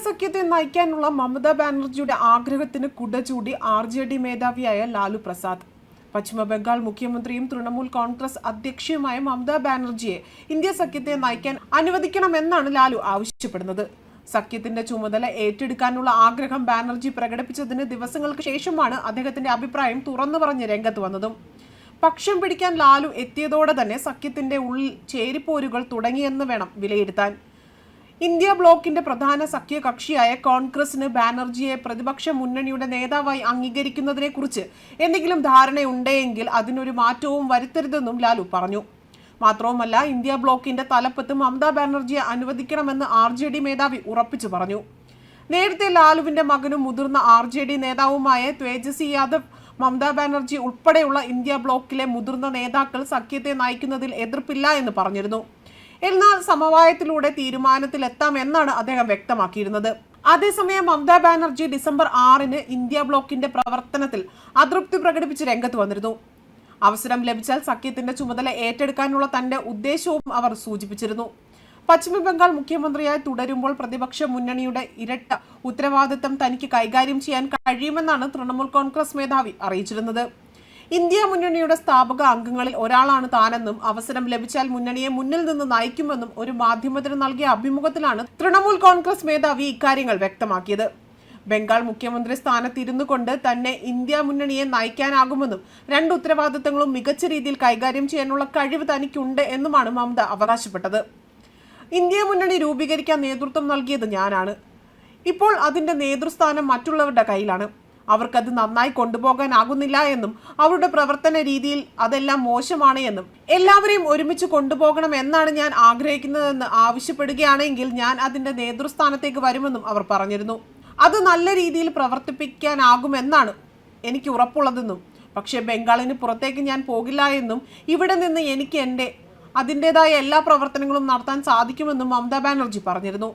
സഖ്യത്തെ നയിക്കാനുള്ള മമതാ ബാനർജിയുടെ ആഗ്രഹത്തിന് കുടചൂടി RJD മേധാവിയായ ലാലു പ്രസാദ്. പശ്ചിമ ബംഗാൾ മുഖ്യമന്ത്രിയും തൃണമൂൽ കോൺഗ്രസ് അധ്യക്ഷയുമായ മമതാ ബാനർജിയെ ഇന്ത്യ സഖ്യത്തെ നയിക്കാൻ അനുവദിക്കണമെന്നാണ് ലാലു ആവശ്യപ്പെടുന്നത്. സഖ്യത്തിന്റെ ചുമതല ഏറ്റെടുക്കാനുള്ള ആഗ്രഹം ബാനർജി പ്രകടിപ്പിച്ചതിന് ദിവസങ്ങൾക്ക് ശേഷമാണ് അദ്ദേഹത്തിന്റെ അഭിപ്രായം തുറന്നു പറഞ്ഞ് രംഗത്ത് വന്നതും. പക്ഷം പിടിക്കാൻ ലാലു എത്തിയതോടെ തന്നെ സഖ്യത്തിന്റെ ഉള്ളിൽ ചേരിപ്പോരുകൾ തുടങ്ങിയെന്ന് വേണം വിലയിരുത്താൻ. ഇന്ത്യ ബ്ലോക്കിന്റെ പ്രധാന സഖ്യകക്ഷിയായ കോൺഗ്രസിന് ബാനർജിയെ പ്രതിപക്ഷ മുന്നണിയുടെ നേതാവായി അംഗീകരിക്കുന്നതിനെക്കുറിച്ച് എന്തെങ്കിലും ധാരണയുണ്ടെങ്കിൽ അതിനൊരു മാറ്റവും വരുത്തരുതെന്നും ലാലു പറഞ്ഞു. മാത്രവുമല്ല, ഇന്ത്യ ബ്ലോക്കിന്റെ തലപ്പത്ത് മമതാ ബാനർജിയെ അനുവദിക്കണമെന്ന് RJD മേധാവി ഉറപ്പിച്ചു പറഞ്ഞു. നേരത്തെ ലാലുവിന്റെ മകനും മുതിർന്ന RJD നേതാവുമായ തേജസ്വി യാദവ് മമതാ ബാനർജി ഉൾപ്പെടെയുള്ള ഇന്ത്യ ബ്ലോക്കിലെ മുതിർന്ന നേതാക്കൾ സഖ്യത്തെ നയിക്കുന്നതിൽ എതിർപ്പില്ല എന്ന് പറഞ്ഞിരുന്നു. എന്നാൽ സമവായത്തിലൂടെ തീരുമാനത്തിലെത്താമെന്നാണ് അദ്ദേഹം വ്യക്തമാക്കിയിരുന്നത്. അതേസമയം മമതാ ബാനർജി ഡിസംബർ 6-ന് ഇന്ത്യ ബ്ലോക്കിന്റെ പ്രവർത്തനത്തിൽ അതൃപ്തി പ്രകടിപ്പിച്ച് രംഗത്ത് വന്നിരുന്നു. അവസരം ലഭിച്ചാൽ സഖ്യത്തിന്റെ ചുമതല ഏറ്റെടുക്കാനുള്ള തന്റെ ഉദ്ദേശവും അവർ സൂചിപ്പിച്ചിരുന്നു. പശ്ചിമ ബംഗാൾ മുഖ്യമന്ത്രിയായി തുടരുമ്പോൾ പ്രതിപക്ഷ മുന്നണിയുടെ ഇരട്ട ഉത്തരവാദിത്തം തനിക്ക് കൈകാര്യം ചെയ്യാൻ കഴിയുമെന്നാണ് തൃണമൂൽ കോൺഗ്രസ് മേധാവി അറിയിച്ചിരുന്നത്. ഇന്ത്യ മുന്നണിയുടെ സ്ഥാപക അംഗങ്ങളിൽ ഒരാളാണ് താനെന്നും അവസരം ലഭിച്ചാൽ മുന്നണിയെ മുന്നിൽ നിന്ന് നയിക്കുമെന്നും ഒരു മാധ്യമത്തിന് നൽകിയ അഭിമുഖത്തിലാണ് തൃണമൂൽ കോൺഗ്രസ് മേധാവി ഇക്കാര്യങ്ങൾ വ്യക്തമാക്കിയത്. ബംഗാൾ മുഖ്യമന്ത്രി സ്ഥാനത്തിരുന്നു കൊണ്ട് തന്നെ ഇന്ത്യ മുന്നണിയെ നയിക്കാനാകുമെന്നും രണ്ട് ഉത്തരവാദിത്തങ്ങളും മികച്ച രീതിയിൽ കൈകാര്യം ചെയ്യാനുള്ള കഴിവ് തനിക്കുണ്ട് എന്നുമാണ് മമത അവകാശപ്പെട്ടത്. ഇന്ത്യ മുന്നണി രൂപീകരിക്കാൻ നേതൃത്വം നൽകിയത് ഞാനാണ്. ഇപ്പോൾ അതിന്റെ നേതൃസ്ഥാനം മറ്റുള്ളവരുടെ കയ്യിലാണ്. അവർക്കത് നന്നായി കൊണ്ടുപോകാനാകുന്നില്ല എന്നും അവരുടെ പ്രവർത്തന രീതിയിൽ അതെല്ലാം മോശമാണ് എന്നും എല്ലാവരെയും ഒരുമിച്ച് കൊണ്ടുപോകണം എന്നാണ് ഞാൻ ആഗ്രഹിക്കുന്നതെന്ന് ആവശ്യപ്പെടുകയാണെങ്കിൽ ഞാൻ അതിന്റെ നേതൃസ്ഥാനത്തേക്ക് വരുമെന്നും അവർ പറഞ്ഞിരുന്നു. അത് നല്ല രീതിയിൽ പ്രവർത്തിപ്പിക്കാനാകുമെന്നാണ് എനിക്ക് ഉറപ്പുള്ളതെന്നും പക്ഷേ ബംഗാളിന് പുറത്തേക്ക് ഞാൻ പോകില്ല എന്നും ഇവിടെ നിന്ന് എനിക്ക് അതിൻ്റെതായ എല്ലാ പ്രവർത്തനങ്ങളും നടത്താൻ സാധിക്കുമെന്നും മമതാ ബാനർജി പറഞ്ഞിരുന്നു.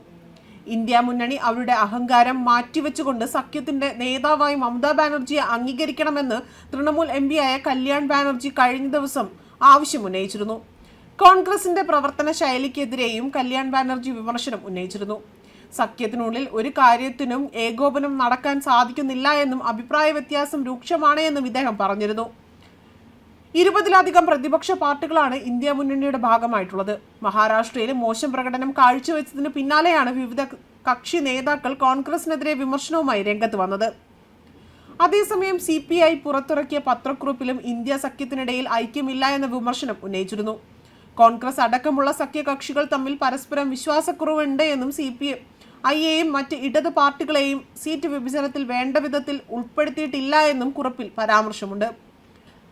ഇന്ത്യ മുന്നണി അവരുടെ അഹങ്കാരം മാറ്റിവെച്ചുകൊണ്ട് സഖ്യത്തിന്റെ നേതാവായി മമതാ ബാനർജിയെ അംഗീകരിക്കണമെന്ന് തൃണമൂൽ MP-യായ കല്യാൺ ബാനർജി കഴിഞ്ഞ ദിവസം ആവശ്യമുന്നയിച്ചിരുന്നു. കോൺഗ്രസിന്റെ പ്രവർത്തന ശൈലിക്കെതിരെയും കല്യാൺ ബാനർജി വിമർശനം ഉന്നയിച്ചിരുന്നു. സഖ്യത്തിനുള്ളിൽ ഒരു കാര്യത്തിനും ഏകോപനം നടക്കാൻ സാധിക്കുന്നില്ല എന്നും അഭിപ്രായ വ്യത്യാസം രൂക്ഷമാണ് എന്നും ഇദ്ദേഹം പറഞ്ഞിരുന്നു. 20-ലധികം പ്രതിപക്ഷ പാർട്ടികളാണ് ഇന്ത്യ മുന്നണിയുടെ ഭാഗമായിട്ടുള്ളത്. മഹാരാഷ്ട്രയിൽ മോശം പ്രകടനം കാഴ്ചവെച്ചതിന് പിന്നാലെയാണ് വിവിധ കക്ഷി നേതാക്കൾ കോൺഗ്രസിനെതിരെ വിമർശനവുമായി രംഗത്ത് വന്നത്. അതേസമയം CPI പുറത്തിറക്കിയ പത്രക്കുറിപ്പിലും ഇന്ത്യ സഖ്യത്തിനിടയിൽ ഐക്യമില്ല എന്ന വിമർശനം ഉന്നയിച്ചിരുന്നു. കോൺഗ്രസ് അടക്കമുള്ള സഖ്യകക്ഷികൾ തമ്മിൽ പരസ്പരം വിശ്വാസക്കുറവുണ്ട് എന്നും CPI-യെയും മറ്റ് ഇടത് പാർട്ടികളെയും സീറ്റ് വിഭജനത്തിൽ വേണ്ട വിധത്തിൽ ഉൾപ്പെടുത്തിയിട്ടില്ല എന്നും കുറിപ്പിൽ പരാമർശമുണ്ട്.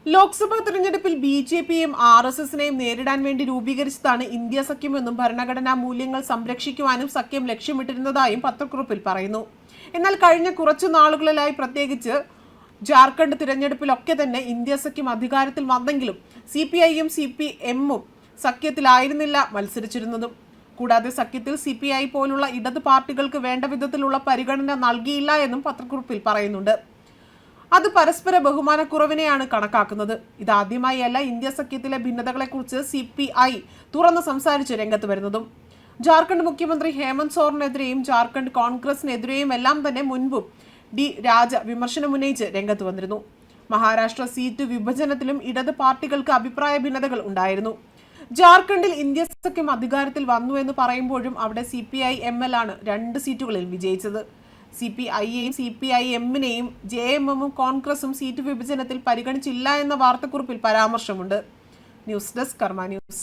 ലോക്സഭാ തെരഞ്ഞെടുപ്പിൽ BJP-യെയും RSS-നെയും നേരിടാൻ വേണ്ടി രൂപീകരിച്ചതാണ് ഇന്ത്യ സഖ്യമെന്നും ഭരണഘടനാ മൂല്യങ്ങൾ സംരക്ഷിക്കുവാനും സഖ്യം ലക്ഷ്യമിട്ടിരുന്നതായും പത്രക്കുറിപ്പിൽ പറയുന്നു. എന്നാൽ കഴിഞ്ഞ കുറച്ചു നാളുകളിലായി പ്രത്യേകിച്ച് ജാർഖണ്ഡ് തിരഞ്ഞെടുപ്പിലൊക്കെ തന്നെ ഇന്ത്യ സഖ്യം അധികാരത്തിൽ വന്നെങ്കിലും CPI-യും CPM-ഉം സഖ്യത്തിലായിരുന്നില്ല മത്സരിച്ചിരുന്നതും. കൂടാതെ സഖ്യത്തിൽ CPI പോലുള്ള ഇടത് പാർട്ടികൾക്ക് വേണ്ട വിധത്തിലുള്ള പരിഗണന നൽകിയില്ല എന്നും പത്രക്കുറിപ്പിൽ പറയുന്നുണ്ട്. അത് പരസ്പര ബഹുമാനക്കുറവിനെയാണ് കണക്കാക്കുന്നത്. ഇതാദ്യമായല്ല ഇന്ത്യ സഖ്യത്തിലെ ഭിന്നതകളെക്കുറിച്ച് CPI തുറന്ന് സംസാരിച്ച് രംഗത്ത് വരുന്നതും. ജാർഖണ്ഡ് മുഖ്യമന്ത്രി ഹേമന്ത് സോറനെതിരെയും ജാർഖണ്ഡ് കോൺഗ്രസിനെതിരെയും എല്ലാം തന്നെ മുൻപും രാജ വിമർശനമുന്നയിച്ച് രംഗത്ത് വന്നിരുന്നു. മഹാരാഷ്ട്ര സീറ്റ് വിഭജനത്തിലും ഇടത് പാർട്ടികൾക്ക് അഭിപ്രായ ഭിന്നതകൾ ഉണ്ടായിരുന്നു. ജാർഖണ്ഡിൽ ഇന്ത്യ സഖ്യം അധികാരത്തിൽ വന്നു എന്ന് പറയുമ്പോഴും അവിടെ CPI-ML ആണ് 2 സീറ്റുകളിൽ വിജയിച്ചത്. CPI-യെയും CPI-M-നെയും JM-ഉം കോൺഗ്രസും സീറ്റ് വിഭജനത്തിൽ പരിഗണിച്ചില്ല എന്ന വാർത്തക്കുറിപ്പിൽ പരാമർശമുണ്ട്. ന്യൂസ് ഡെസ്ക് കർമ്മ ന്യൂസ്.